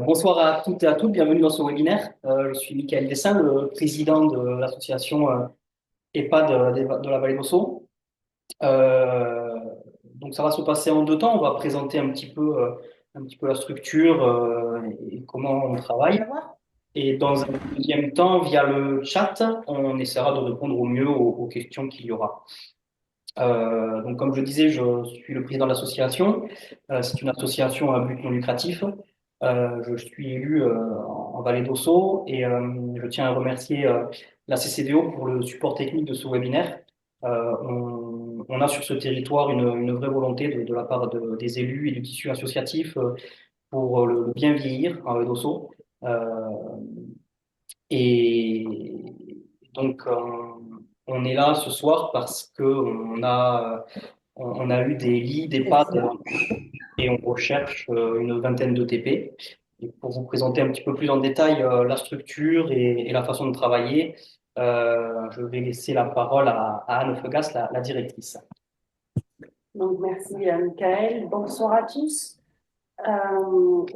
Bonsoir à toutes et à tous, bienvenue dans ce webinaire. Je suis Michael Dessin, le président de l'association EHPAD de la Vallée d'Ossau. Euh, donc ça va se passer en deux temps. On va présenter un petit peu la structure et comment on travaille. Et dans un deuxième temps, via le chat, on essaiera de répondre au mieux aux questions qu'il y aura. Donc, comme je disais, je suis le président de l'association. C'est une association à but non lucratif. Je suis élu en Vallée d'Ossau et je tiens à remercier la CCVO pour le support technique de ce webinaire. On a sur ce territoire une vraie volonté de la part des élus et du tissu associatif pour le bien vieillir en Vallée d'Ossau. Et donc, on est là ce soir parce que on a eu des lits, des pads et on recherche une vingtaine de TP. Et pour vous présenter un petit peu plus en détail la structure et la façon de travailler, je vais laisser la parole à Anne Feugas, la directrice. Donc, merci, Michael. Bonsoir à tous.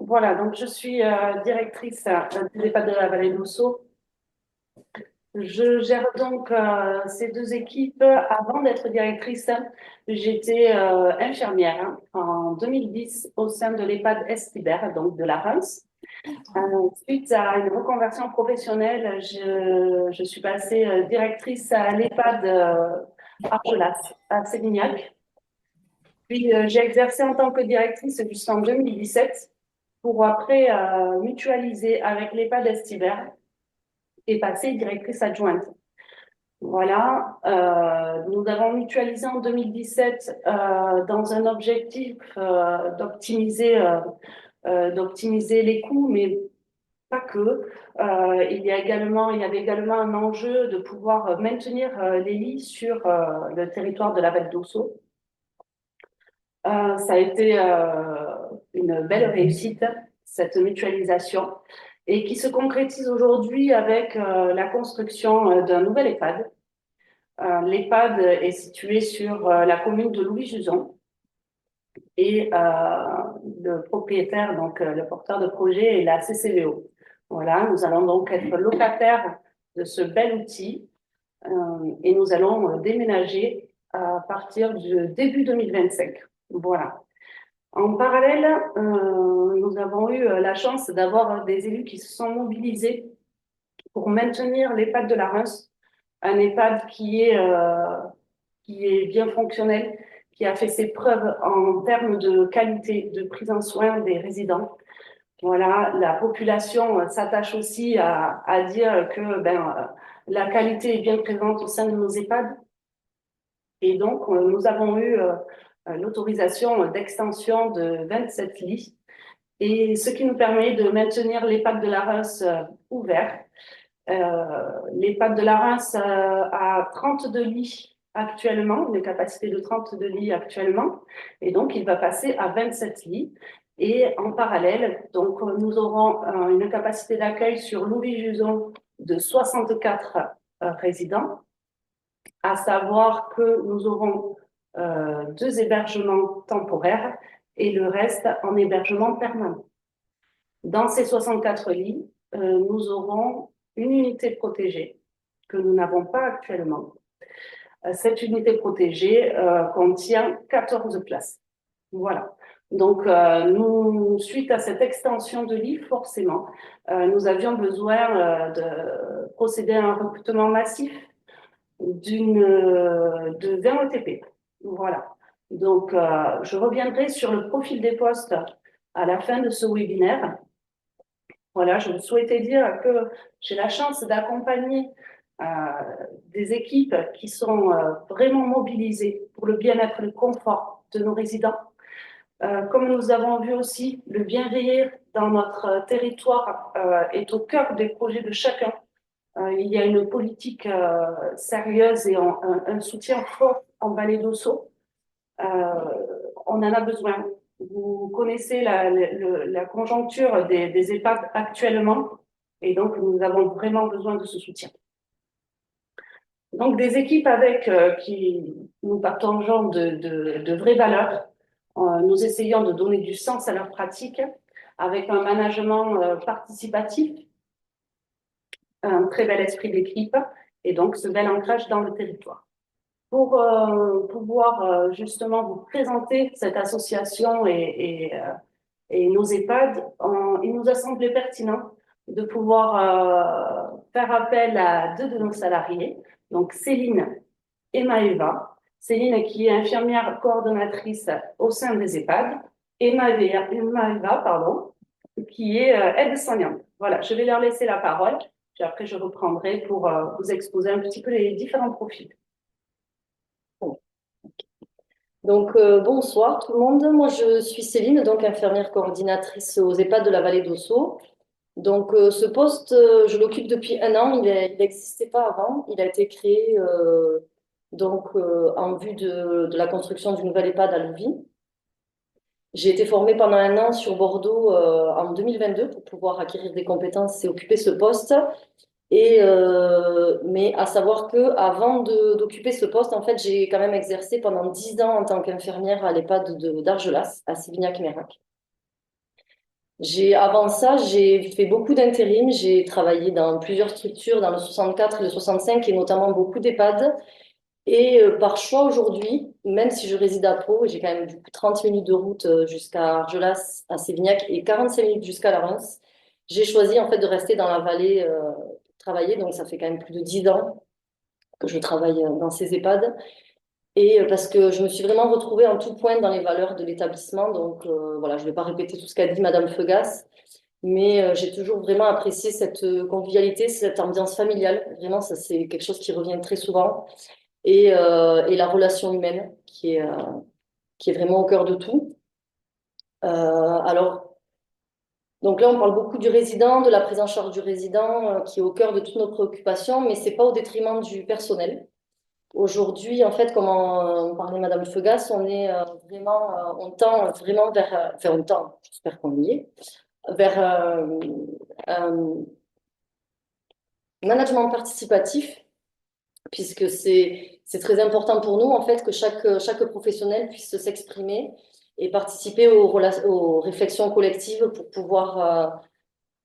Voilà, donc je suis directrice de l'EHPAD de la Vallée d'Ossau. Je gère donc ces deux équipes. Avant d'être directrice, j'étais infirmière en 2010 au sein de l'EHPAD Estibert, donc de la Reims. Suite à une reconversion professionnelle, je suis passée directrice à l'EHPAD Argelas à Sévignac. Puis j'ai exercé en tant que directrice jusqu'en 2017 pour après mutualiser avec l'EHPAD Estibert et passer directrice adjointe. Voilà, nous avons mutualisé en 2017 dans un objectif d'optimiser les coûts, mais pas que. Il y avait également un enjeu de pouvoir maintenir les lits sur le territoire de la Vallée d'Ossau. Ça a été une belle réussite, cette mutualisation, et qui se concrétise aujourd'hui avec la construction d'un nouvel EHPAD. L'EHPAD est situé sur la commune de Louis-Juson et le propriétaire, donc le porteur de projet, est la CCVO. Voilà, nous allons donc être locataires de ce bel outil et nous allons déménager à partir du début 2025. Voilà. En parallèle, nous avons eu la chance d'avoir des élus qui se sont mobilisés pour maintenir l'EHPAD de la Reims, un EHPAD qui est bien fonctionnel, qui a fait ses preuves en termes de qualité de prise en soin des résidents. Voilà, la population s'attache aussi à dire que la qualité est bien présente au sein de nos EHPAD. Et donc, nous avons eu l'autorisation d'extension de 27 lits, et ce qui nous permet de maintenir l'EHPAD de la Reims ouvert. L'EHPAD de la Reims a 32 lits actuellement, une capacité de 32 lits actuellement, et donc il va passer à 27 lits. Et en parallèle, donc nous aurons une capacité d'accueil sur Louis-Juson de 64 résidents, à savoir que nous aurons deux hébergements temporaires et le reste en hébergement permanent. Dans ces 64 lits, nous aurons une unité protégée que nous n'avons pas actuellement. Cette unité protégée contient 14 places. Voilà. Donc, suite à cette extension de lits, forcément, nous avions besoin de procéder à un recrutement massif de 20 ETP. Voilà. Donc, je reviendrai sur le profil des postes à la fin de ce webinaire. Voilà, je souhaitais dire que j'ai la chance d'accompagner des équipes qui sont vraiment mobilisées pour le bien-être et le confort de nos résidents. Comme nous avons vu aussi, le bien vieillir dans notre territoire est au cœur des projets de chacun. Il y a une politique sérieuse et un soutien fort en Vallée d'Ossau. On en a besoin. Vous connaissez la conjoncture des EHPAD actuellement, et donc nous avons vraiment besoin de ce soutien. Donc des équipes avec qui nous partageons de vraies valeurs. Nous essayons de donner du sens à leur pratique avec un management participatif, un très bel esprit d'équipe et donc ce bel ancrage dans le territoire. Pour pouvoir justement vous présenter cette association et nos EHPAD, il nous a semblé pertinent de pouvoir faire appel à deux de nos salariés, donc Céline et Maëva. Céline qui est infirmière coordonnatrice au sein des EHPAD et Maëva, pardon, qui est aide-soignante. Voilà, je vais leur laisser la parole, puis après je reprendrai pour vous exposer un petit peu les différents profils. Donc, bonsoir tout le monde. Moi, je suis Céline, donc infirmière coordinatrice aux EHPAD de la vallée d'Ossau. Donc, ce poste, je l'occupe depuis un an. Il n'existait pas avant. Il a été créé en vue de la construction du nouvel EHPAD à Louvie. J'ai été formée pendant un an sur Bordeaux en 2022 pour pouvoir acquérir des compétences et occuper ce poste. Mais à savoir que avant d'occuper ce poste, en fait, j'ai quand même exercé pendant 10 ans en tant qu'infirmière à l'EHPAD d'Argelas, à Sévignac-Mérac. Avant ça, j'ai fait beaucoup d'intérim. J'ai travaillé dans plusieurs structures, dans le 64 et le 65, et notamment beaucoup d'EHPAD. Et par choix aujourd'hui, même si je réside à Pau, j'ai quand même du coup 30 minutes de route jusqu'à Argelas, à Sévignac, et 45 minutes jusqu'à la Reims, j'ai choisi en fait de rester dans la vallée travailler. Donc ça fait quand même plus de 10 ans que je travaille dans ces EHPAD. Et parce que je me suis vraiment retrouvée en tout point dans les valeurs de l'établissement. Donc voilà, je ne vais pas répéter tout ce qu'a dit Madame Feugas, mais j'ai toujours vraiment apprécié cette convivialité, cette ambiance familiale. Vraiment, ça c'est quelque chose qui revient très souvent. Et la relation humaine qui est vraiment au cœur de tout. Alors, donc là, on parle beaucoup du résident, de la prise en charge du résident, qui est au cœur de toutes nos préoccupations, mais c'est pas au détriment du personnel. Aujourd'hui, en fait, comme on parlait Madame Feugas, on est on tend vraiment vers, enfin on tend, j'espère qu'on y est, vers un management participatif, puisque c'est très important pour nous, en fait, que chaque professionnel puisse s'exprimer et participer aux réflexions collectives pour pouvoir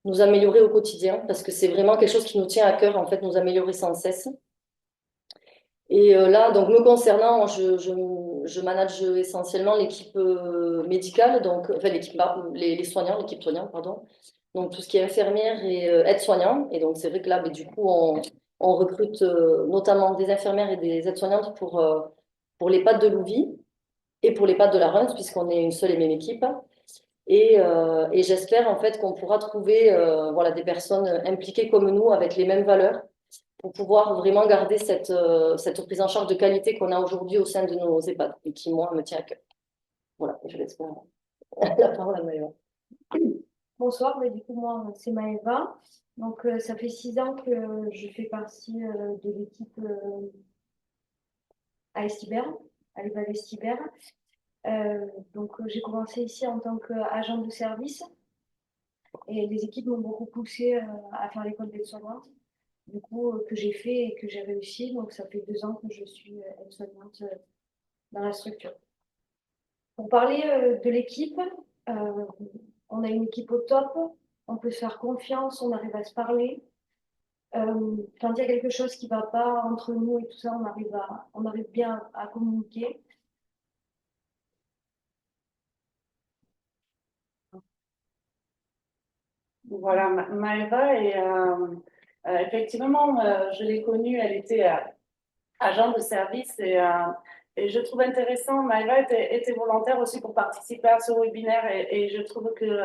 nous améliorer au quotidien, parce que c'est vraiment quelque chose qui nous tient à cœur, en fait, nous améliorer sans cesse. Et là, donc me concernant, je manage essentiellement l'équipe médicale, donc enfin les soignants, l'équipe soignante, pardon. Donc tout ce qui est infirmière et aide-soignant. Et donc c'est vrai que là, mais du coup, on recrute notamment des infirmières et des aides-soignantes pour les l'EHPAD de Louvie et pour les l'EHPAD de la Reims, puisqu'on est une seule et même équipe. Et j'espère en fait qu'on pourra trouver voilà, des personnes impliquées comme nous avec les mêmes valeurs pour pouvoir vraiment garder cette prise en charge de qualité qu'on a aujourd'hui au sein de nos EHPAD et qui, moi, me tient à cœur. Voilà, je laisse la parole à Maëva. Bonsoir, mais du coup, moi, c'est Maëva. Donc, ça fait 6 ans que je fais partie de l'équipe à Estibert, à l'EHPAD Estibert. Donc, j'ai commencé ici en tant qu'agent de service et les équipes m'ont beaucoup poussé à faire l'école d'aide-soignante, du coup, que j'ai fait et que j'ai réussi. Donc, ça fait 2 ans que je suis aide-soignante dans la structure. Pour parler de l'équipe, on a une équipe au top, on peut se faire confiance, on arrive à se parler. Quand il y a quelque chose qui ne va pas entre nous et tout ça, on arrive bien à communiquer. Voilà, Maëva, et effectivement, je l'ai connue, elle était agent de service et je trouve intéressant, Maëva était volontaire aussi pour participer à ce webinaire et je trouve que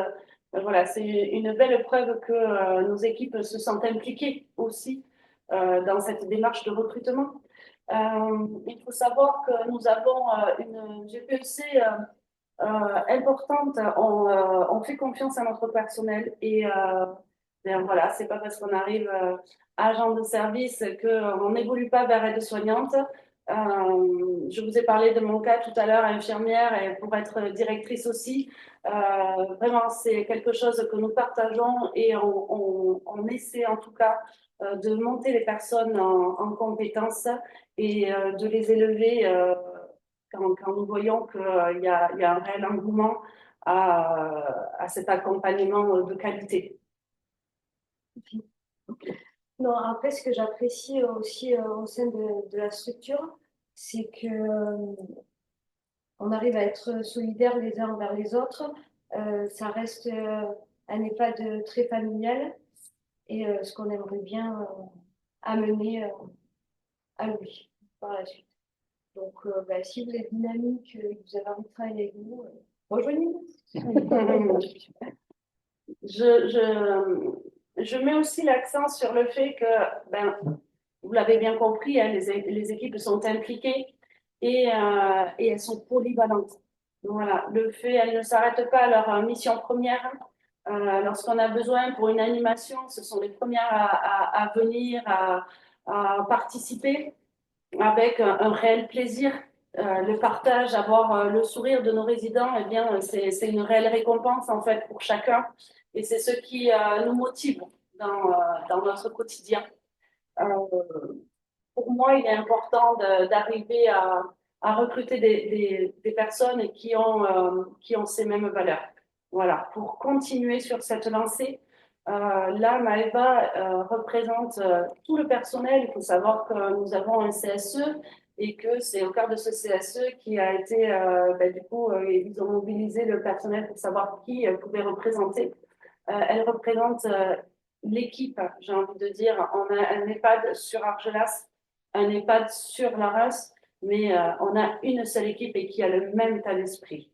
voilà, c'est une belle preuve que nos équipes se sentent impliquées aussi dans cette démarche de recrutement. Il faut savoir que nous avons une GPEC importante. On fait confiance à notre personnel et ben voilà, c'est pas parce qu'on arrive agent de service qu'on n'évolue pas vers aide-soignante. Je vous ai parlé de mon cas tout à l'heure, infirmière, et pour être directrice aussi. Vraiment, c'est quelque chose que nous partageons et on essaie en tout cas de monter les personnes en compétences et de les élever quand nous voyons qu'il y a un réel engouement à cet accompagnement de qualité. Non, après, ce que j'apprécie aussi au sein de la structure, c'est que on arrive à être solidaires les uns envers les autres. Ça reste un EHPAD très familial et ce qu'on aimerait bien amener à lui par la suite. Donc, bah, si vous êtes dynamique et que vous avez envie de travailler avec nous, rejoignez-nous. Je mets aussi l'accent sur le fait que, ben, vous l'avez bien compris, hein, les équipes sont impliquées et elles sont polyvalentes. Voilà, elles ne s'arrêtent pas à leur mission première. Lorsqu'on a besoin pour une animation, ce sont les premières à venir, à participer avec un réel plaisir. Le partage, avoir le sourire de nos résidents, eh bien, c'est une réelle récompense en fait pour chacun. Et c'est ce qui nous motive dans notre quotidien. Euh, pour moi, il est important d'arriver à recruter des personnes qui ont ces mêmes valeurs. Voilà, pour continuer sur cette lancée, là, Maëva représente tout le personnel. Il faut savoir que nous avons un CSE et que c'est au cœur de ce CSE qui a été, du coup, ils ont mobilisé le personnel pour savoir qui elle pouvait représenter. Elle représente l'équipe, j'ai envie de dire. On a un EHPAD sur Argelas, un EHPAD sur Laras, mais on a une seule équipe et qui a le même état d'esprit.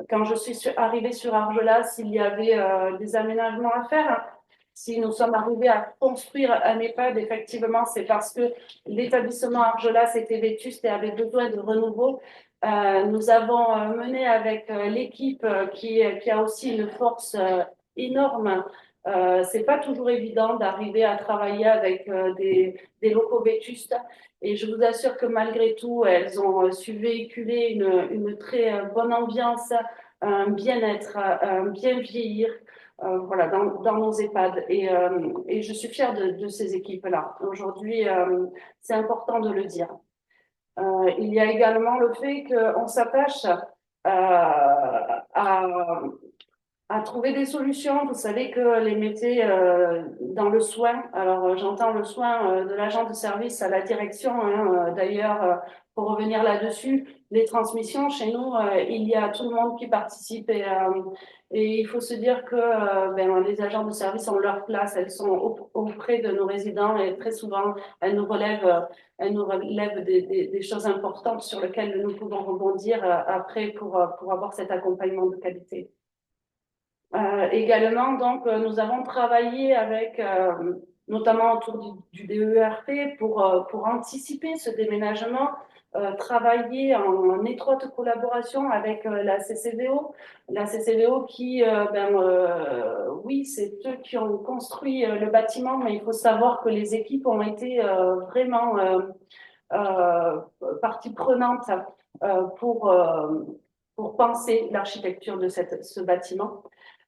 Quand je suis arrivée sur Argelas, il y avait des aménagements à faire. Si nous sommes arrivés à construire un EHPAD, effectivement, c'est parce que l'établissement Argelas était vétuste et avait besoin de renouveau. Nous avons mené avec l'équipe qui a aussi une force énorme. C'est pas toujours évident d'arriver à travailler avec des locaux vétustes. Et je vous assure que malgré tout, elles ont su véhiculer une très bonne ambiance, un bien-être, un bien vieillir, voilà, dans nos EHPAD. Et je suis fière de ces équipes-là. Aujourd'hui, c'est important de le dire. Il y a également le fait qu'on s'attache à trouver des solutions. Vous savez que les métiers dans le soin, alors j'entends le soin de l'agent de service à la direction, hein, d'ailleurs, pour revenir là-dessus, les transmissions, chez nous, il y a tout le monde qui participe et il faut se dire que les agents de service ont leur place, elles sont auprès de nos résidents et très souvent, elles nous relèvent des choses importantes sur lesquelles nous pouvons rebondir après pour avoir cet accompagnement de qualité. Également, donc, nous avons travaillé avec, notamment autour du DERP pour anticiper ce déménagement, travailler en étroite collaboration avec la CCVO. La CCVO qui, oui, c'est eux qui ont construit le bâtiment, mais il faut savoir que les équipes ont été vraiment partie prenante pour penser l'architecture de ce bâtiment.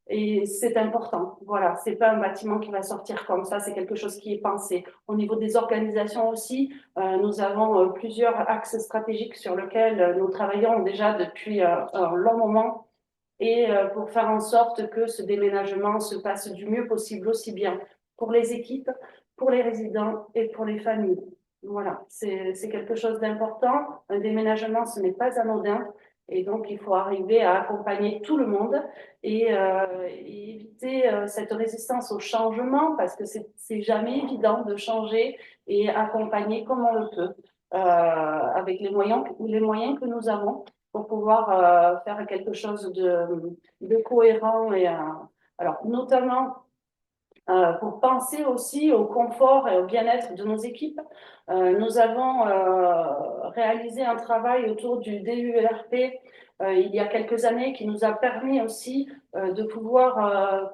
Et c'est important. Voilà, c'est pas un bâtiment qui va sortir comme ça, c'est quelque chose qui est pensé. Au niveau des organisations aussi, nous avons plusieurs axes stratégiques sur lesquels nous travaillons déjà depuis un long moment et pour faire en sorte que ce déménagement se passe du mieux possible, aussi bien pour les équipes, pour les résidents et pour les familles. Voilà, c'est quelque chose d'important. Un déménagement, ce n'est pas anodin. Et donc, il faut arriver à accompagner tout le monde et éviter cette résistance au changement parce que c'est jamais évident de changer et accompagner comme on le peut avec les moyens que nous avons pour pouvoir faire quelque chose de cohérent et alors notamment pour penser aussi au confort et au bien-être de nos équipes. Nous avons réalisé un travail autour du DUERP il y a quelques années qui nous a permis aussi de pouvoir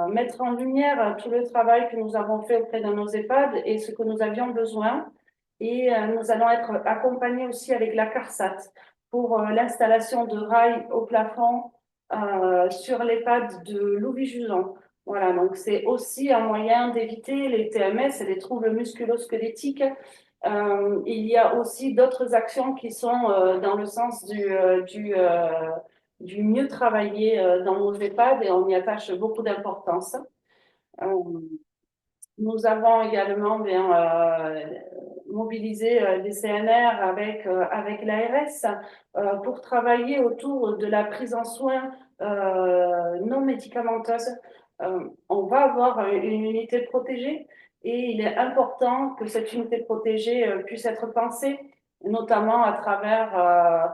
mettre en lumière tout le travail que nous avons fait auprès de nos EHPAD et ce que nous avions besoin. Et nous allons être accompagnés aussi avec la CARSAT pour l'installation de rails au plafond sur l'EHPAD de Louis-Juson. Voilà, donc c'est aussi un moyen d'éviter les TMS et les troubles musculo-squelettiques. Il y a aussi d'autres actions qui sont dans le sens du mieux travailler dans nos EHPAD et on y attache beaucoup d'importance. Nous avons également mobilisé des CNR avec l'ARS pour travailler autour de la prise en soins non médicamenteuse. On va avoir une unité protégée et il est important que cette unité protégée puisse être pensée, notamment à travers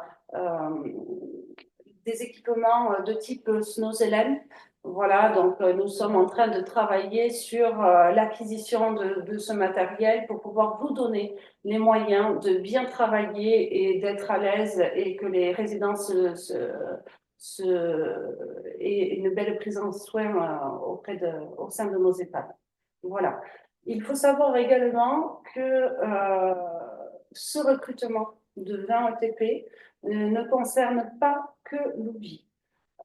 des équipements de type Snozellen. Voilà, donc nous sommes en train de travailler sur l'acquisition de ce matériel pour pouvoir vous donner les moyens de bien travailler et d'être à l'aise et que les résidents aient une belle prise en soin au sein de nos EHPAD. Voilà. Il faut savoir également que ce recrutement de 20 ETP ne concerne pas que l'OUVI.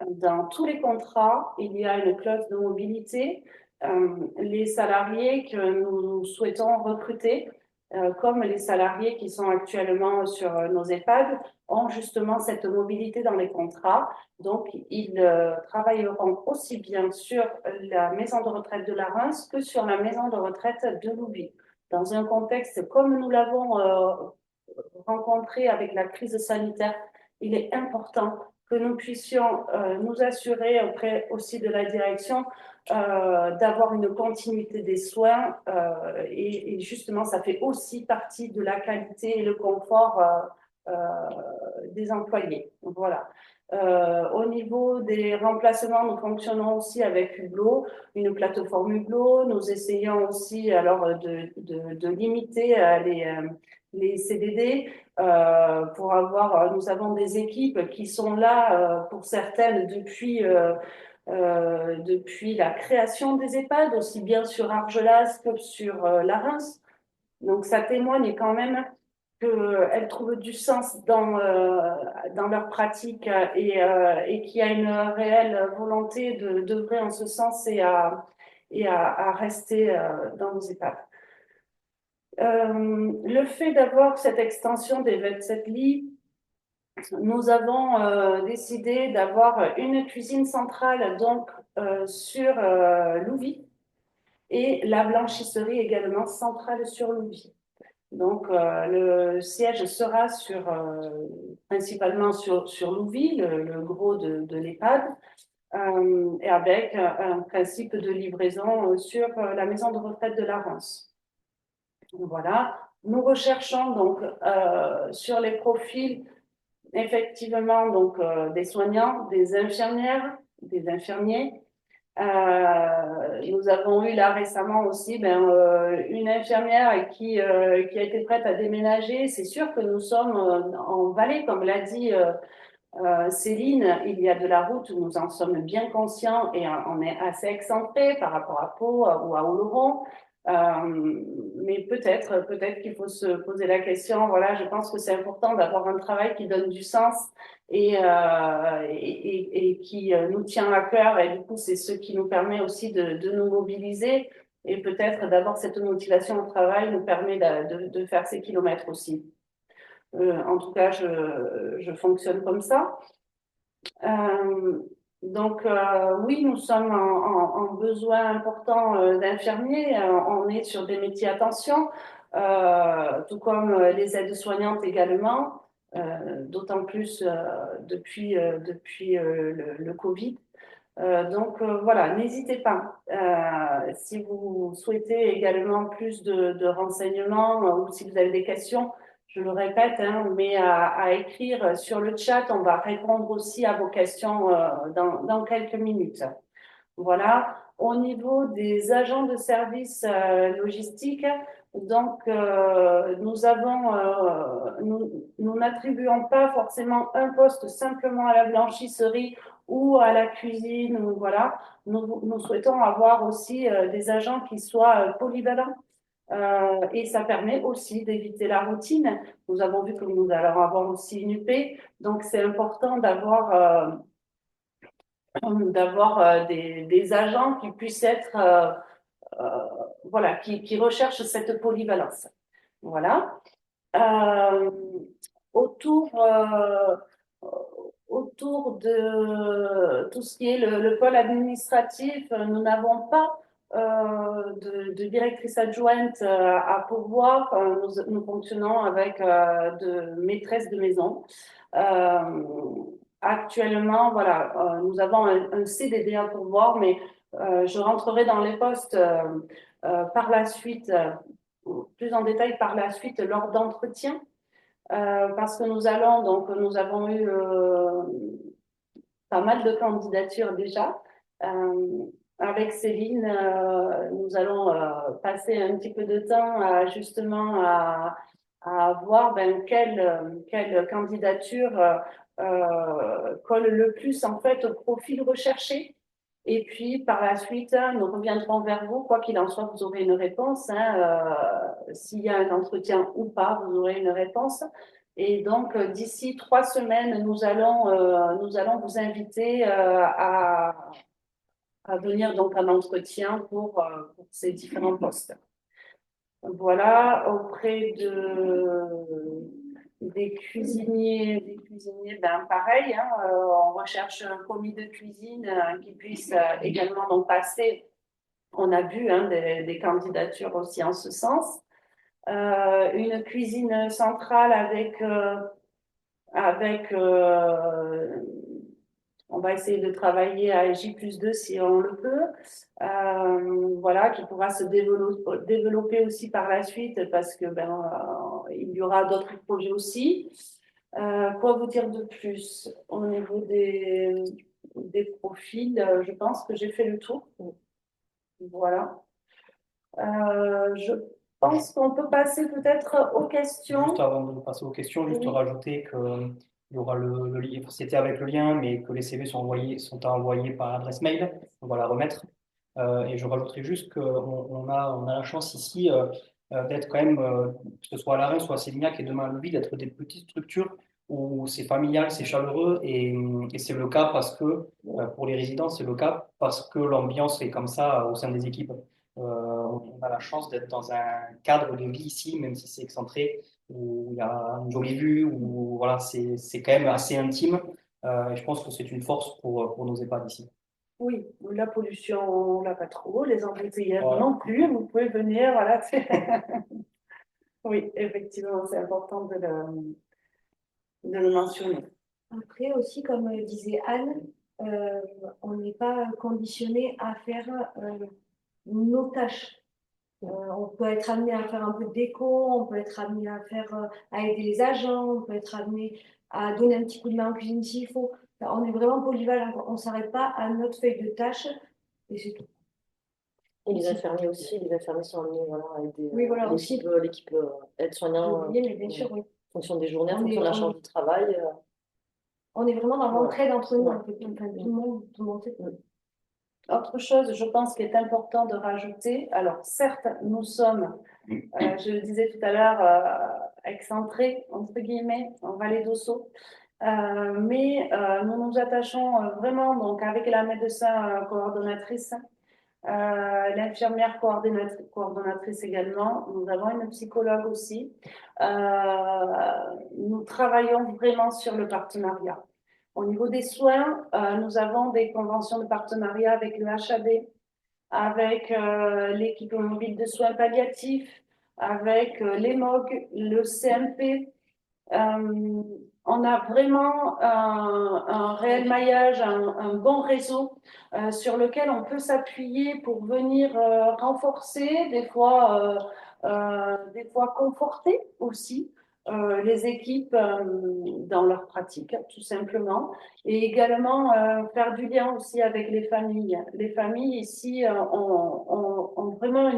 Dans tous les contrats, il y a une clause de mobilité. Les salariés que nous souhaitons recruter, comme les salariés qui sont actuellement sur nos EHPAD, ont justement cette mobilité dans les contrats. Donc, ils travailleront aussi bien sur la maison de retraite de la Reims que sur la maison de retraite de Louviers. Dans un contexte comme nous l'avons rencontré avec la crise sanitaire, il est important que nous puissions nous assurer auprès aussi de la direction d'avoir une continuité des soins et justement ça fait aussi partie de la qualité et le confort des employés. Voilà. Au niveau des remplacements, nous fonctionnons aussi avec Hublot, une plateforme Hublot. Nous essayons aussi alors de limiter les CDD pour avoir. Nous avons des équipes qui sont là pour certaines depuis la création des EHPAD, aussi bien sur Argelas que sur la Reims. Donc ça témoigne quand même qu'elles trouvent du sens dans leur pratique et qu'il y a une réelle volonté d'œuvrer en ce sens et à rester dans nos EHPAD. Le fait d'avoir cette extension des 27 lits, nous avons décidé d'avoir une cuisine centrale donc sur Louviers et la blanchisserie également centrale sur Louviers. Donc, le siège sera principalement sur Louviers, le gros de l'EHPAD, et avec un principe de livraison sur la maison de retraite de la Reims. Voilà. Nous recherchons donc sur les profils, effectivement, donc des soignants, des infirmières, des infirmiers. Nous avons eu là récemment aussi une infirmière qui a été prête à déménager. C'est sûr que nous sommes en vallée, comme l'a dit Céline, il y a de la route, nous en sommes bien conscients et on est assez excentré par rapport à Pau ou à Oloron. Mais peut-être qu'il faut se poser la question. Voilà, je pense que c'est important d'avoir un travail qui donne du sens et qui nous tient à cœur. Et du coup, c'est ce qui nous permet aussi de nous mobiliser. Et peut-être d'avoir cette motivation au travail nous permet de faire ces kilomètres aussi. En tout cas, je fonctionne comme ça. Donc, oui, nous sommes en besoin important d'infirmiers. On est sur des métiers à tension, tout comme les aides-soignantes également, d'autant plus depuis le Covid. Donc, voilà, n'hésitez pas. Si vous souhaitez également plus de renseignements ou si vous avez des questions, je le répète, hein, mais à écrire sur le chat, on va répondre aussi à vos questions dans quelques minutes. Voilà. Au niveau des agents de service logistique, donc nous n'attribuons pas forcément un poste simplement à la blanchisserie ou à la cuisine. Voilà. Nous souhaitons avoir aussi des agents qui soient polyvalents. Et ça permet aussi d'éviter la routine. Nous avons vu que nous allons avoir aussi une UP, donc c'est important d'avoir des agents qui puissent être, voilà, qui recherchent cette polyvalence. Voilà. Autour autour de tout ce qui est le pôle administratif, nous n'avons pas de directrice adjointe à pourvoir. Nous fonctionnons avec de maîtresses de maison. Actuellement, voilà, nous avons un CDD à pourvoir, mais je rentrerai dans les postes par la suite, plus en détail par la suite lors d'entretien. Parce que nous avons eu pas mal de candidatures déjà. Avec Céline, nous allons passer un petit peu de temps justement à voir quelle candidature colle le plus en fait au profil recherché. Et puis par la suite, nous reviendrons vers vous. Quoi qu'il en soit, vous aurez une réponse. S'il y a un entretien ou pas, vous aurez une réponse. Et donc, d'ici 3 semaines, nous allons vous inviter à venir donc à un entretien pour ces différents postes. Voilà, auprès des cuisiniers, ben pareil, on recherche un commis de cuisine qui puisse également donc passer. On a vu des candidatures aussi en ce sens. Une cuisine centrale on va essayer de travailler à J+2 si on le peut, voilà, qui pourra se développer aussi par la suite parce que il y aura d'autres projets aussi. Quoi vous dire de plus au niveau des profils? Je pense que j'ai fait le tour. Voilà. Je pense qu'on peut passer peut-être aux questions. Juste avant de passer aux questions, juste Oui. rajouter que il y aura le livre, c'était avec le lien, mais que les CV sont à envoyer par adresse mail. On va la remettre. Et je rajouterai juste qu'on a la chance ici d'être quand même, que ce soit à Larue, soit à Sévignac et demain à Leuville, d'être des petites structures où c'est familial, c'est chaleureux et c'est le cas parce que, pour les résidents, c'est le cas parce que l'ambiance est comme ça au sein des équipes. On a la chance d'être dans un cadre de vie ici, même si c'est excentré, où il y a une jolie vue, où voilà, c'est quand même assez intime. Et je pense que c'est une force pour nos EHPAD ici. Oui, la pollution, on l'a pas trop, les embouteillages Voilà. non plus. Vous pouvez venir, voilà. Oui, effectivement, c'est important de le mentionner. Après aussi, comme disait Anne, euh, on n'est pas conditionné à faire nos tâches. On peut être amené à faire un peu de déco, on peut être amené à aider les agents, on peut être amené à donner un petit coup de main en cuisine s'il faut. Enfin, on est vraiment polyvalent, on ne s'arrête pas à notre feuille de tâches et c'est tout. Et les infirmiers aussi, les infirmiers sont amenés voilà, à aider Oui, voilà, aussi. l'équipe aide-soignant Oui, mais bien sûr, oui. en fonction des journées, en On fonction est, de la on, charge de travail. on est vraiment dans Voilà. l'entraide entre nous, Ouais. en fait. Enfin, tout le monde fait. Autre chose, je pense qu'il est important de rajouter, alors certes, nous sommes, je le disais tout à l'heure, excentrés, entre guillemets, en Vallée d'Ossau, mais nous nous attachons vraiment, donc avec la médecin coordonnatrice, l'infirmière coordonnatrice également, nous avons une psychologue aussi. Nous travaillons vraiment sur le partenariat. Au niveau des soins, nous avons des conventions de partenariat avec le HAB, avec l'équipe mobile de soins palliatifs, avec l'EMOG, le CMP. On a vraiment un réel maillage, un bon réseau sur lequel on peut s'appuyer pour venir renforcer, des fois conforter aussi les équipes dans leur pratique, tout simplement, et également faire du lien aussi avec les familles. Les familles ici ont vraiment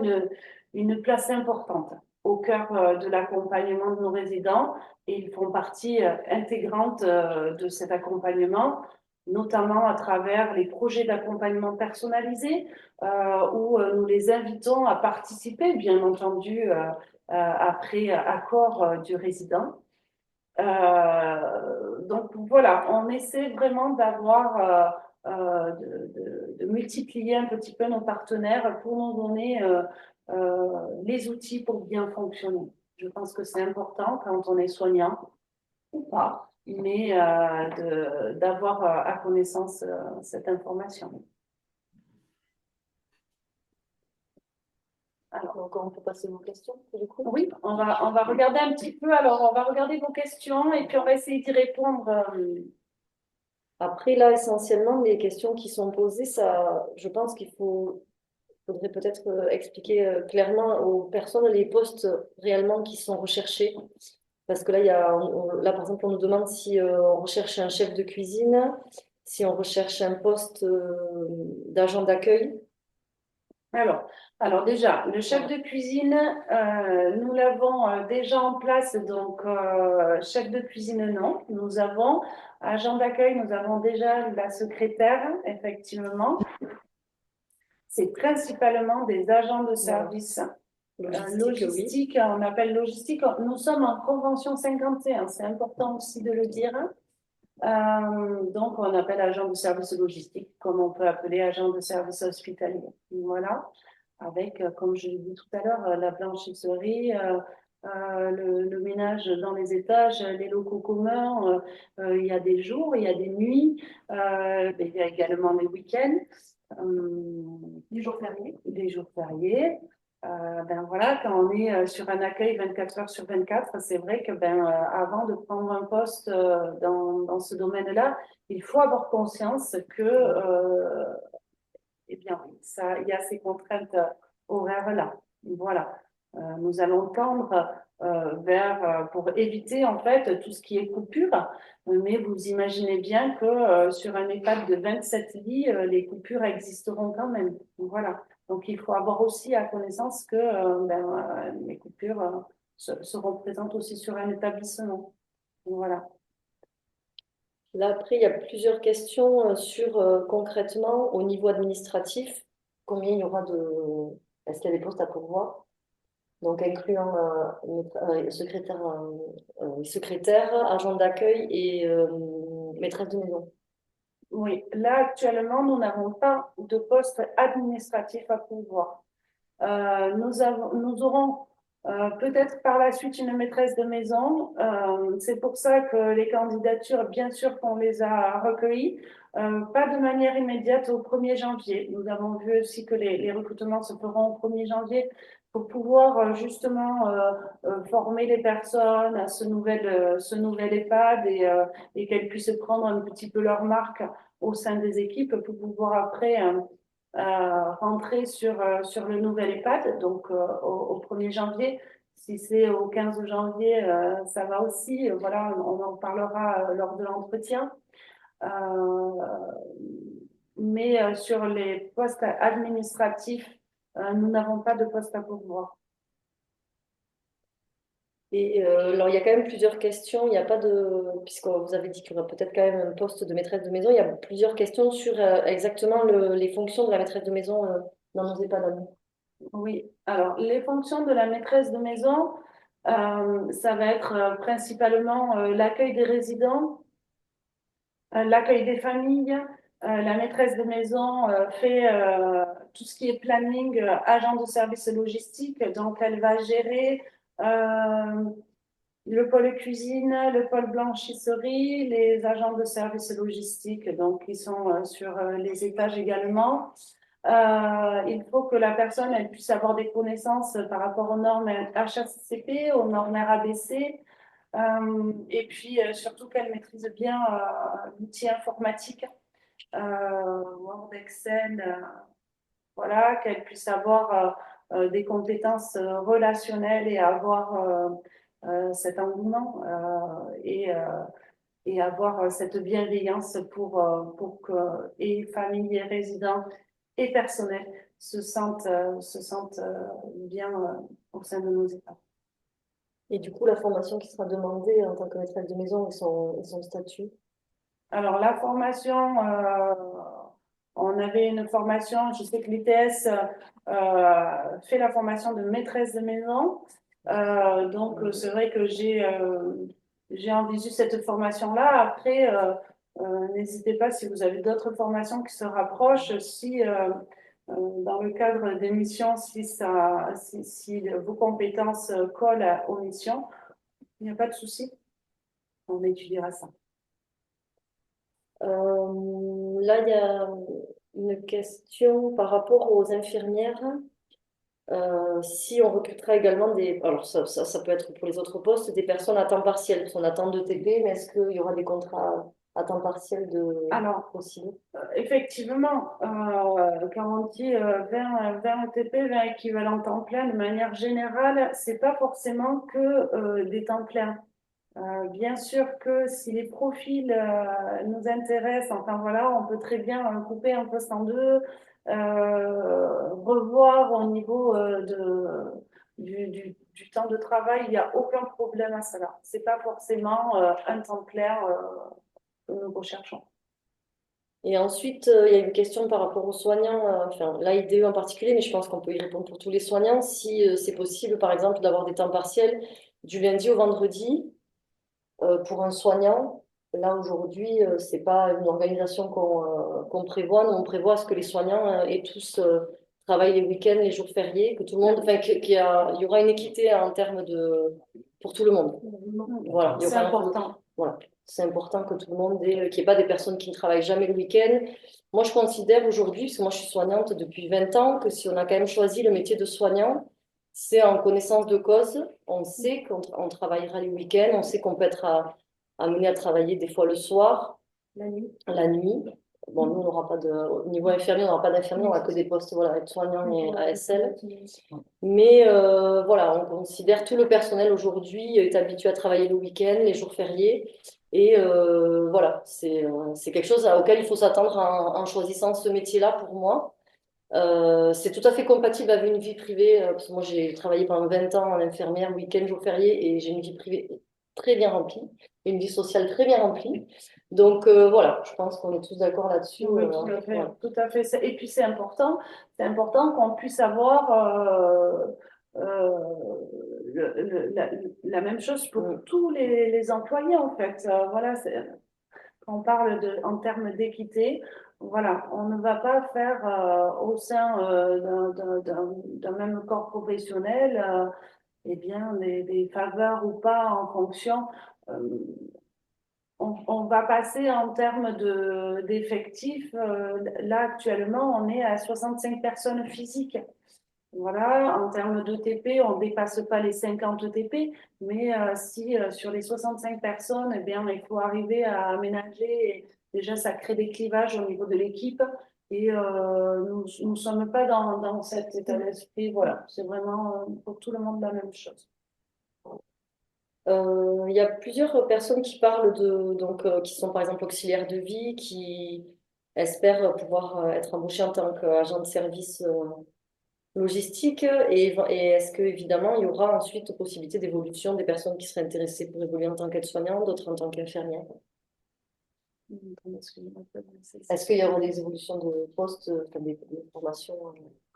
une place importante au cœur de l'accompagnement de nos résidents et ils font partie intégrante de cet accompagnement, notamment à travers les projets d'accompagnement personnalisé où nous les invitons à participer, bien entendu, après accord du résident. Donc voilà, on essaie vraiment de multiplier un petit peu nos partenaires pour nous donner les outils pour bien fonctionner. Je pense que c'est important quand on est soignant ou pas, mais d'avoir à connaissance cette information. Alors, Donc, on peut passer aux questions, du coup. oui, on va regarder un petit peu. Alors, on va regarder vos questions et puis on va essayer d'y répondre. Après, là, essentiellement, les questions qui sont posées, ça, je pense faudrait peut-être expliquer clairement aux personnes les postes réellement qui sont recherchés. Parce que là, là, par exemple, on nous demande si on recherche un chef de cuisine, si on recherche un poste d'agent d'accueil. Alors déjà, le chef de cuisine, nous l'avons déjà en place, donc chef de cuisine, non. Nous avons agent d'accueil, nous avons déjà la secrétaire, effectivement. C'est principalement des agents de service. Logistique, Logistique, on appelle logistique. Nous sommes en convention 51, c'est important aussi de le dire. Donc, on appelle agent de service logistique, comme on peut appeler agent de service hospitalier. Voilà, avec, comme je l'ai dit tout à l'heure, la blanchisserie, le ménage dans les étages, les locaux communs. Il y a des jours, il y a des nuits, il y a également les week-ends, Du jour férié. des jours fériés. Ben voilà, quand on est sur un accueil 24 heures sur 24, c'est vrai que avant de prendre un poste dans ce domaine-là, il faut avoir conscience que eh bien, oui, ça, il y a ces contraintes horaires-là. Voilà. Nous allons tendre pour éviter en fait tout ce qui est coupure. Mais vous imaginez bien que sur un EHPAD de 27 lits, les coupures existeront quand même. Voilà. Donc il faut avoir aussi à connaissance que les coupures seront présentes aussi sur un établissement. Voilà. Là, après, il y a plusieurs questions sur concrètement, au niveau administratif, combien il y aura de... Est-ce qu'il y a des postes à pourvoir? Donc, incluant secrétaire, agent d'accueil et maîtresse de maison. Oui, là actuellement, nous n'avons pas de poste administratif à pourvoir. Nous aurons peut-être par la suite une maîtresse de maison. C'est pour ça que les candidatures, bien sûr qu'on les a recueillies, pas de manière immédiate au 1er janvier. Nous avons vu aussi que les recrutements se feront au 1er janvier pour pouvoir justement former les personnes à ce nouvel EHPAD et qu'elles puissent prendre un petit peu leur marque au sein des équipes pour pouvoir après rentrer sur le nouvel EHPAD, donc au 1er janvier. Si c'est au 15 janvier, ça va aussi. Voilà, on en parlera lors de l'entretien. Mais sur les postes administratifs, nous n'avons pas de poste à pourvoir. Et alors, il y a quand même plusieurs questions. Il n'y a pas de... Puisque vous avez dit qu'il y aura peut-être quand même un poste de maîtresse de maison, il y a plusieurs questions sur exactement les fonctions de la maîtresse de maison dans nos EHPAD. Oui, alors les fonctions de la maîtresse de maison, ça va être principalement l'accueil des résidents, l'accueil des familles. La maîtresse de maison fait tout ce qui est planning, agent de service logistique, donc elle va gérer le pôle cuisine, le pôle blanchisserie, les agents de service logistique, donc ils sont sur les étages également. Il faut que la personne elle puisse avoir des connaissances par rapport aux normes HACCP, aux normes RABC, et puis surtout qu'elle maîtrise bien l'outil informatique, Word, Excel, voilà, qu'elle puisse avoir des compétences relationnelles et avoir cet engouement et avoir cette bienveillance pour que et famille et résidents et personnel se sentent bien au sein de nos États. Et du coup, la formation qui sera demandée en tant que maîtresse de maison et son statut? Alors, la formation, on avait une formation, je sais que l'ITS fait la formation de maîtresse de maison. Donc, c'est vrai que j'ai envisagé cette formation-là. Après, n'hésitez pas si vous avez d'autres formations qui se rapprochent, si dans le cadre des missions, si vos compétences collent aux missions, il n'y a pas de souci. on étudiera ça. Là, il y a une question par rapport aux infirmières. Si on recrutera également alors ça peut être pour les autres postes, des personnes à temps partiel, parce qu'on a tant de TP, mais est-ce qu'il y aura des contrats à temps partiel Alors, possible? effectivement, quand on dit 20 ETP, 20 équivalents temps plein, de manière générale, c'est pas forcément que des temps pleins. Bien sûr que si les profils nous intéressent, enfin voilà, on peut très bien couper un poste en deux, revoir au niveau du temps de travail, il n'y a aucun problème à cela. C'est pas forcément un temps plein que nous recherchons. Et ensuite, il y a une question par rapport aux soignants, enfin l'AIDE en particulier, mais je pense qu'on peut y répondre pour tous les soignants, si c'est possible, par exemple, d'avoir des temps partiels du lundi au vendredi pour un soignant. Là, aujourd'hui, c'est pas une organisation qu'on prévoit. Nous, on prévoit à ce que les soignants aient tous travaillent les week-ends, les jours fériés, que tout le monde, enfin, il y aura une équité en termes pour tout le monde. Voilà, il y C'est aura important. voilà. C'est important que tout le monde qu'il n'y ait pas des personnes qui ne travaillent jamais le week-end. Moi, je considère aujourd'hui, parce que moi, je suis soignante depuis 20 ans, que si on a quand même choisi le métier de soignant, c'est en connaissance de cause. On sait qu'on travaillera les week-ends, on sait qu'on peut être amené à travailler des fois le soir, La nuit. la nuit. Bon, nous, on n'aura pas au niveau infirmier, on n'aura pas d'infirmier, on n'a que des postes, voilà, aides-soignants et ASL. Mais voilà, on considère tout le personnel aujourd'hui est habitué à travailler le week-end, les jours fériés. Et voilà, c'est quelque chose auquel il faut s'attendre en choisissant ce métier-là pour moi. C'est tout à fait compatible avec une vie privée, parce que moi j'ai travaillé pendant 20 ans en infirmière, week-end, jour férié, et j'ai une vie privée très bien remplie, et une vie sociale très bien remplie. Donc voilà, je pense qu'on est tous d'accord là-dessus. Oui, tout à fait, Voilà. tout à fait. Et puis c'est important qu'on puisse avoir la même chose pour tous les employés en fait. Voilà, quand on parle en termes d'équité, voilà, on ne va pas faire au sein d'un même corps professionnel, eh bien, des faveurs ou pas en fonction. euh, on va passer en termes d'effectifs. Là, actuellement, on est à 65 personnes physiques. Voilà, en termes de TP, on ne dépasse pas les 50 TP, mais si sur les 65 personnes, eh bien, il faut arriver à aménager, et déjà ça crée des clivages au niveau de l'équipe, et nous ne sommes pas dans cet état d'esprit. Voilà, c'est vraiment pour tout le monde la même chose. Il y a plusieurs personnes qui parlent qui sont par exemple auxiliaires de vie, qui espèrent pouvoir être embauchées en tant qu'agent de service logistique. Et est-ce que évidemment il y aura ensuite possibilité d'évolution des personnes qui seraient intéressées pour évoluer en tant qu'aide-soignante, d'autres en tant qu'infirmière? Est-ce qu'il y aura des évolutions de poste, enfin, des formations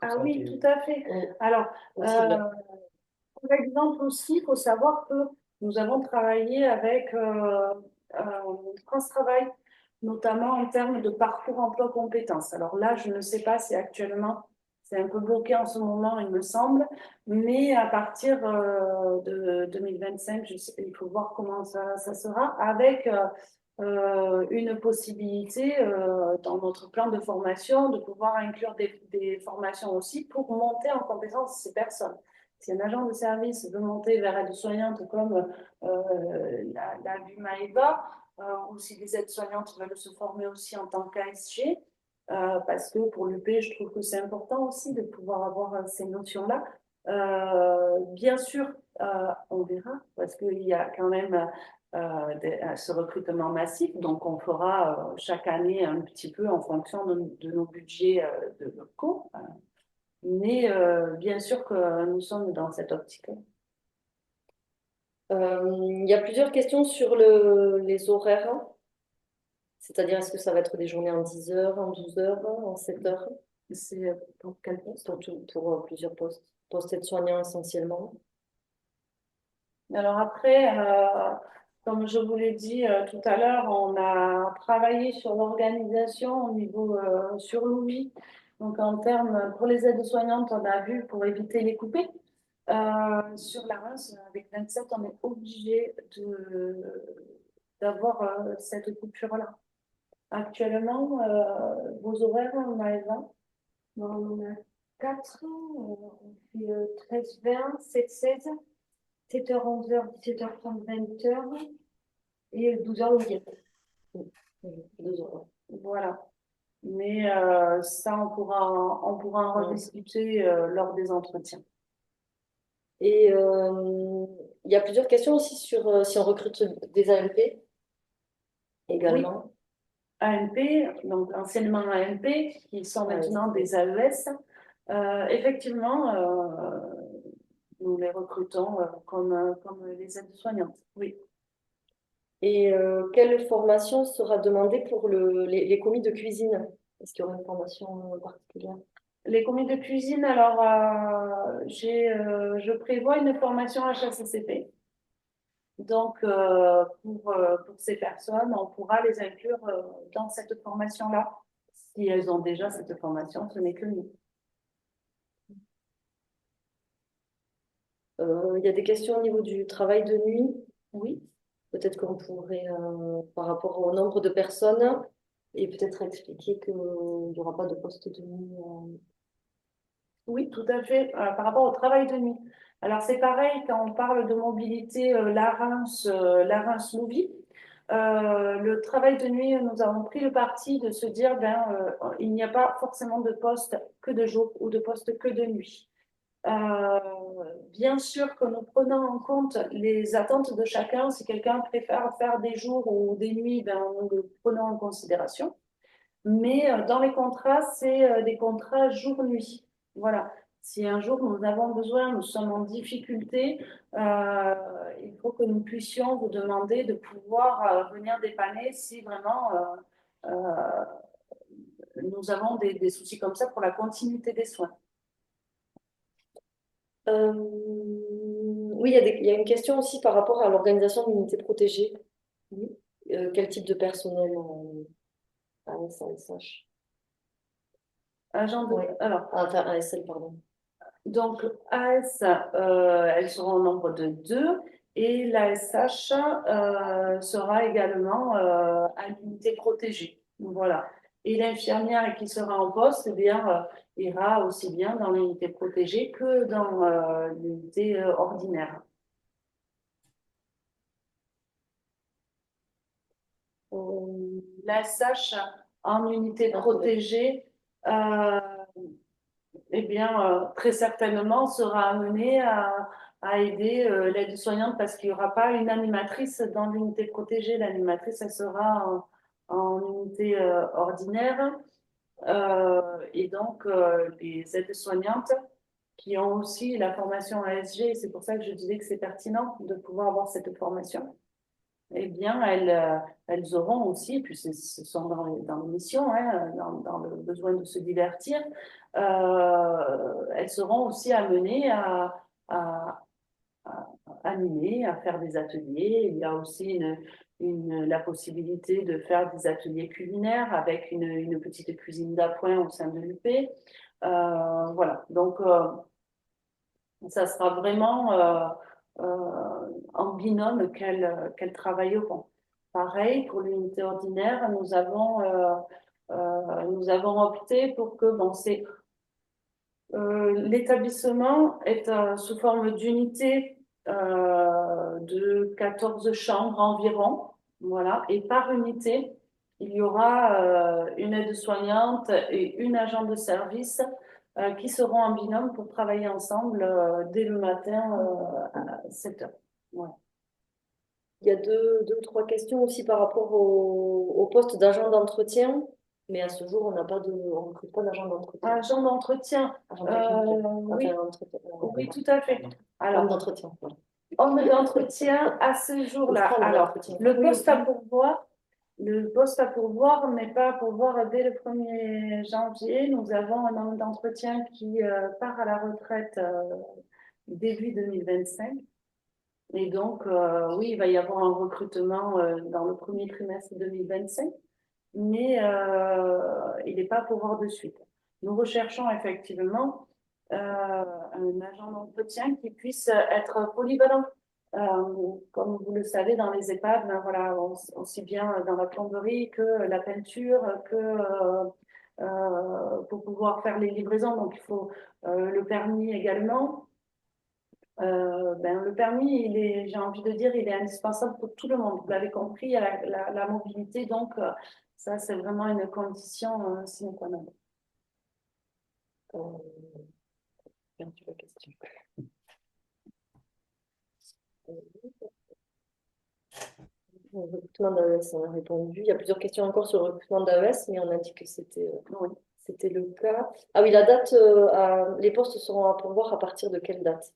Ah oui, tout à fait. Alors, possibles? par exemple aussi, il faut savoir que nous avons travaillé avec France Travail, notamment en termes de parcours emploi compétences. Alors là, je ne sais pas si actuellement c'est un peu bloqué en ce moment, il me semble, mais à partir de 2025, il faut voir comment ça sera, avec une possibilité dans notre plan de formation de pouvoir inclure des formations aussi pour monter en compétence ces personnes. Si un agent de service veut monter vers aide-soignante comme l'a vu Maëva, ou si les aides-soignantes veulent se former aussi en tant qu'ASG, parce que pour l'UP, je trouve que c'est important aussi de pouvoir avoir ces notions-là. Bien sûr, on verra, parce qu'il y a quand même ce recrutement massif, donc on fera chaque année un petit peu en fonction de nos budgets de locaux. Mais bien sûr que nous sommes dans cette optique. Il y a plusieurs questions sur les horaires. C'est-à-dire, est-ce que ça va être des journées en 10 heures, en 12 heures, en 7 heures? C'est pour quel poste? Pour plusieurs postes. Postes aides-soignants essentiellement. Alors après, comme je vous l'ai dit tout à l'heure, on a travaillé sur l'organisation au niveau sur l'ouïe. Donc en termes, pour les aides-soignantes, on a vu pour éviter les coupés. Sur la Reims, avec 27, on est obligé d'avoir cette coupure-là. Actuellement, vos horaires, Maëva? Bon, on a 4, on fait 13-20, 7-16, 7h, 11h, 17h30, 20h et 12h le week-end. 2 heures. Voilà. Mais ça, on pourra en rediscuter lors des entretiens. Et il y a plusieurs questions aussi sur si on recrute des AMP également. AMP, donc anciennement AMP, qui sont maintenant des AES. Effectivement, nous les recrutons comme les aides-soignantes. Oui. Et quelle formation sera demandée pour les commis de cuisine? Est-ce qu'il y aura une formation particulière? Les commis de cuisine, alors je prévois une formation HACCP. Donc, pour ces personnes, on pourra les inclure dans cette formation-là. Si elles ont déjà cette formation, ce n'est que nous. Il y a des questions au niveau du travail de nuit. Oui. Peut-être qu'on pourrait, par rapport au nombre de personnes, et peut-être expliquer qu'il n'y aura pas de poste de nuit. Oui, tout à fait. Par rapport au travail de nuit. Alors, c'est pareil quand on parle de mobilité Larens-Louviers. Le travail de nuit, nous avons pris le parti de se dire, il n'y a pas forcément de poste que de jour ou de poste que de nuit. Bien sûr que nous prenons en compte les attentes de chacun. Si quelqu'un préfère faire des jours ou des nuits, nous le prenons en considération. Mais dans les contrats, c'est des contrats jour-nuit. Voilà. Si un jour nous avons besoin, nous sommes en difficulté, il faut que nous puissions vous demander de pouvoir venir dépanner si vraiment nous avons des soucis comme ça pour la continuité des soins. Oui, il y a une question aussi par rapport à l'organisation de l'unité protégée. Quel type de personnel ASH? Agent de... Oui. Alors, Enfin, ASL, pardon. donc, AS, elles seront au nombre de 2 et l'ASH sera également à l'unité protégée. Voilà. Et l'infirmière qui sera en poste, eh bien, ira aussi bien dans l'unité protégée que dans l'unité ordinaire. L'ASH en unité protégée, eh bien, très certainement sera amené à aider l'aide-soignante parce qu'il n'y aura pas une animatrice dans l'unité protégée. L'animatrice, elle sera en unité ordinaire. Et donc, les aides-soignantes qui ont aussi la formation ASG, c'est pour ça que je disais que c'est pertinent de pouvoir avoir cette formation. Eh bien, elles auront aussi, et puis ce sont dans l'émission, hein, dans le besoin de se divertir, elles seront aussi amenées à animer, à faire des ateliers. Il y a aussi la possibilité de faire des ateliers culinaires avec une petite cuisine d'appoint au sein de l'UP. Voilà, donc ça sera vraiment en binôme qu'elles travailleront. Pareil, pour l'unité ordinaire, nous avons opté pour que l'établissement est sous forme d'unité de 14 chambres environ. Voilà. Et par unité, il y aura une aide-soignante et une agent de service qui seront en binôme pour travailler ensemble dès le matin à 7 heures. Ouais. Il y a deux ou trois questions aussi par rapport au poste d'agent d'entretien, mais à ce jour, on ne recrute pas d'agent d'entretien. Agent d'entretien, oui. Oui, tout à fait. Alors, homme d'entretien. Voilà. Homme d'entretien à ce jour-là. Alors, le poste à pourvoir n'est pas à pourvoir dès le 1er janvier. Nous avons un homme d'entretien qui part à la retraite début 2025. Et donc, oui, il va y avoir un recrutement dans le premier trimestre 2025, mais il n'est pas à pourvoir de suite. Nous recherchons effectivement un agent d'entretien qui puisse être polyvalent. Comme vous le savez, dans les EHPAD, ben voilà, aussi bien dans la plomberie que la peinture, que pour pouvoir faire les livraisons, donc il faut le permis également. Ben, le permis, j'ai envie de dire, il est indispensable pour tout le monde. Vous l'avez compris, il y a la mobilité, donc ça, c'est vraiment une condition sine qua non. Perdu la question. Le recrutement d'AES, on a répondu. Il y a plusieurs questions encore sur le recrutement d'AES, mais on a dit que c'était le cas. Ah oui, la date, les postes seront à pourvoir à partir de quelle date?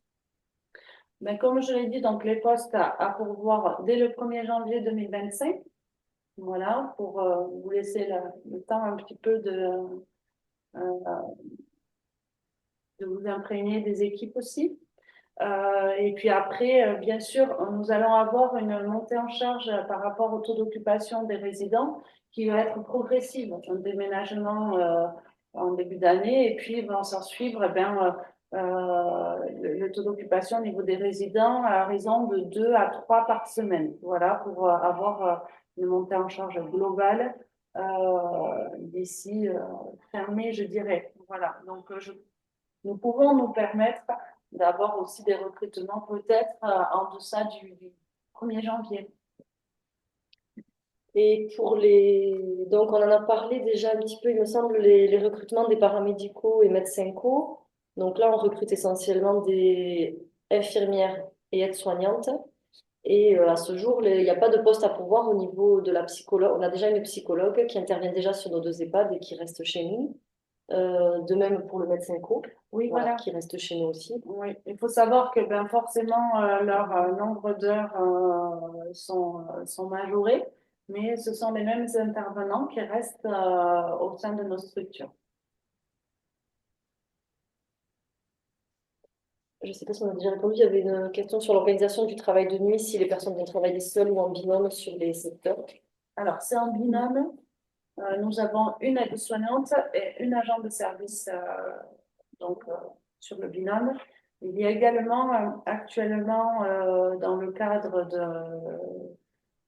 Ben, comme je l'ai dit, donc les postes à pourvoir dès le 1er janvier 2025. Voilà, pour vous laisser le temps un petit peu de vous imprégner des équipes aussi. Et puis après, bien sûr, nous allons avoir une montée en charge par rapport au taux d'occupation des résidents qui va être progressive. Un déménagement en début d'année et puis va s'en suivre le taux d'occupation au niveau des résidents à raison de 2 à 3 par semaine. Voilà, pour avoir une montée en charge globale d'ici fin mai, je dirais. Voilà, donc nous pouvons nous permettre d'avoir aussi des recrutements peut-être en deçà du 1er janvier. Et donc on en a parlé déjà un petit peu, il me semble, les recrutements des paramédicaux et médecins co. Donc là, on recrute essentiellement des infirmières et aides-soignantes. Et à ce jour, il n'y a pas de poste à pourvoir au niveau de la psychologue. On a déjà une psychologue qui intervient déjà sur nos 2 EHPAD et qui reste chez nous. De même pour le médecin co, Oui, voilà. qui reste chez nous aussi. Oui, il faut savoir que ben, forcément, leur nombre d'heures sont majorés, mais ce sont les mêmes intervenants qui restent au sein de nos structures. Je ne sais pas si on a déjà répondu. Il y avait une question sur l'organisation du travail de nuit, si les personnes vont travailler seules ou en binôme sur les secteurs. Alors, c'est en binôme. Nous avons une aide-soignante et une agent de service sur le binôme. Il y a également actuellement, dans le cadre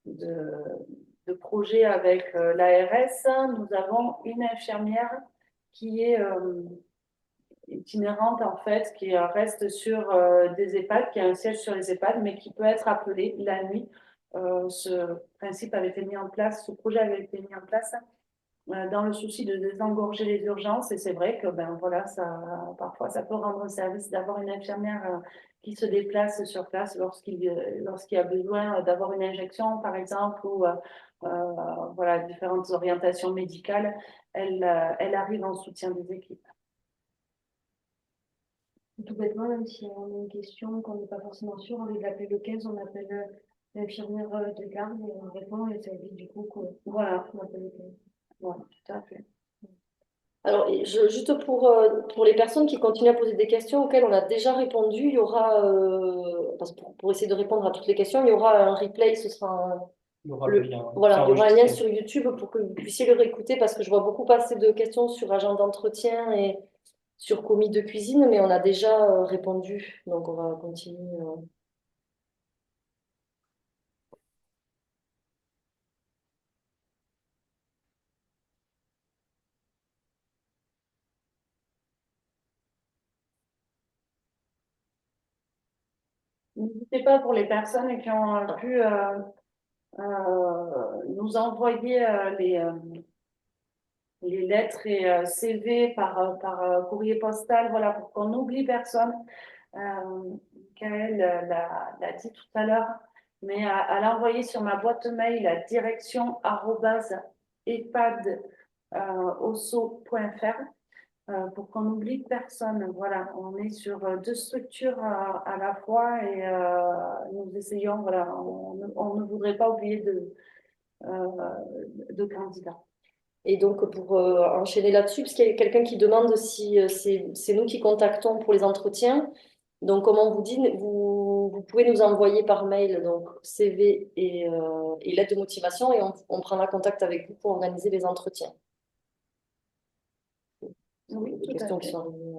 de projets avec l'ARS, nous avons une infirmière qui est itinérante en fait, qui reste sur des EHPAD, qui a un siège sur les EHPAD, mais qui peut être appelée la nuit. Ce principe avait été mis en place, ce projet avait été mis en place dans le souci de désengorger les urgences. Et c'est vrai que ben, voilà, parfois, ça peut rendre service d'avoir une infirmière qui se déplace sur place lorsqu'il y a besoin d'avoir une injection, par exemple, ou voilà, différentes orientations médicales. Elle arrive en soutien des équipes. Tout bêtement, même si on a une question qu'on n'est pas forcément sûr, au lieu d'appeler le 15, on appelle l'infirmière de garde et on répond et ça évite du coup voilà, qu'on appelle le 15. Voilà, tout à fait. Alors, juste pour les personnes qui continuent à poser des questions auxquelles on a déjà répondu, il y aura, parce que pour essayer de répondre à toutes les questions, il y aura un replay, ce sera Il y aura le lien. voilà, il y aura un lien enregistré. sur YouTube pour que vous puissiez le réécouter parce que je vois beaucoup passer de questions sur agent d'entretien et sur commis de cuisine, mais on a déjà répondu, donc on va continuer. N'hésitez pas pour les personnes qui ont pu nous envoyer les lettres et CV par courrier postal, voilà, pour qu'on n'oublie personne. Michael l'a dit tout à l'heure, mais à l'envoyer sur ma boîte mail à direction@epad.osso.fr pour qu'on n'oublie personne. Voilà, on est sur 2 structures à la fois et nous essayons, voilà, on ne voudrait pas oublier de candidats. Et donc, pour enchaîner là-dessus, parce qu'il y a quelqu'un qui demande si c'est nous qui contactons pour les entretiens. Donc, comme on vous dit, vous pouvez nous envoyer par mail donc CV et lettre de motivation et on prendra contact avec vous pour organiser les entretiens. Oui, Des tout à questions fait. qui sont arrivées.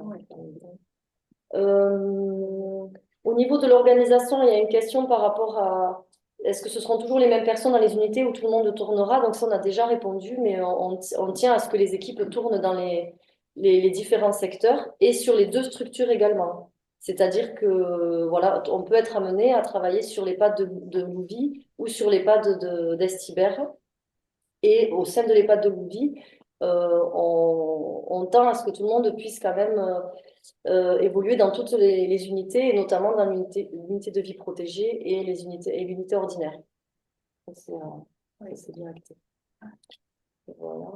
Oui. Au niveau de l'organisation, il y a une question par rapport à est-ce que ce seront toujours les mêmes personnes dans les unités où tout le monde tournera? Donc ça, on a déjà répondu, mais on tient à ce que les équipes tournent dans les différents secteurs et sur les deux structures également. C'est-à-dire que voilà, on peut être amené à travailler sur les pads de Louvi ou sur les pads d'Estibert. Et au sein de l'EHPAD de Louvi, on tend à ce que tout le monde puisse quand même évoluer dans toutes les unités, et notamment dans l'unité de vie protégée et l'unité ordinaire. Ça, c'est bien acté. Voilà.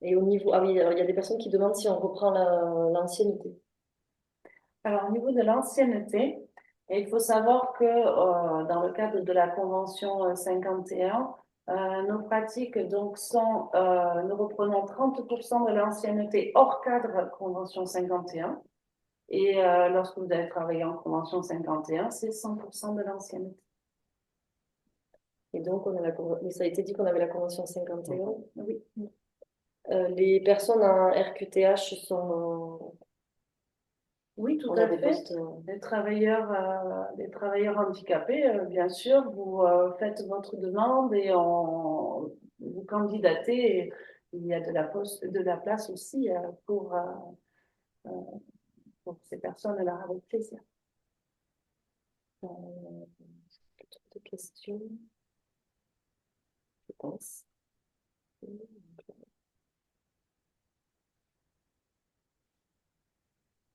Et au niveau, ah oui, alors il y a des personnes qui demandent si on reprend l'ancienneté. Alors, au niveau de l'ancienneté, il faut savoir que dans le cadre de la Convention 51, nos pratiques donc sont, nous reprenons 30% de l'ancienneté hors cadre Convention 51. Et lorsque vous avez travaillé en Convention 51, c'est 100% de l'ancienneté. Et donc, ça a été dit qu'on avait la Convention 51. Oui. Les personnes en RQTH sont... Oui, tout on à a des fait. postes, Les travailleurs handicapés, bien sûr, vous faites votre demande et vous candidatez. Et il y a de la place aussi euh, pour ces personnes-là, avec plaisir. de questions, je pense.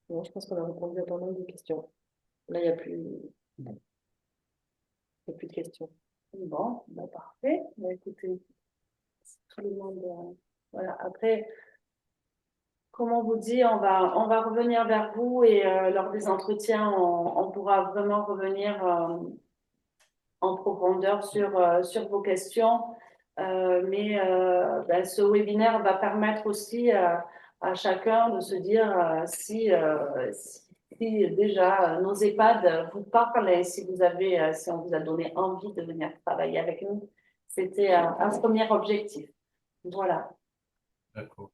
Non, je pense qu'on a répondu à pas mal de questions. Là, il n'y a plus de questions. Bon, bah, parfait. Bah, écoutez, tout le monde. Voilà. Après, comme on vous dit, on va revenir vers vous et lors des entretiens, on pourra vraiment revenir en profondeur sur vos questions. Mais ben, ce webinaire va permettre aussi à chacun de se dire si déjà nos EHPAD vous parlent et si si on vous a donné envie de venir travailler avec nous. C'était un premier objectif. Voilà. D'accord.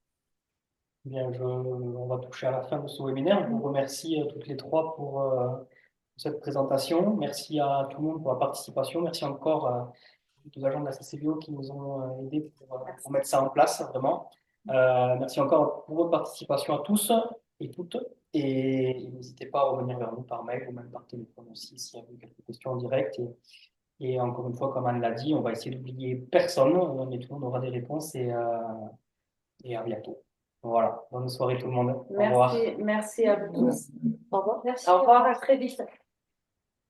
Bien, on va toucher à la fin de ce webinaire. Je vous remercie toutes les trois pour cette présentation. Merci à tout le monde pour la participation. Merci encore aux agents de la CCBio qui nous ont aidés pour mettre ça en place, vraiment. Merci encore pour votre participation à tous et toutes. Et n'hésitez pas à revenir vers nous par mail ou même par téléphone aussi s'il y a eu quelques questions en direct. Et encore une fois, comme Anne l'a dit, on va essayer d'oublier personne, mais tout le monde aura des réponses et à bientôt. Voilà, bonne soirée tout le monde. Au revoir. Merci à vous tous. Au revoir. Au revoir, à très vite.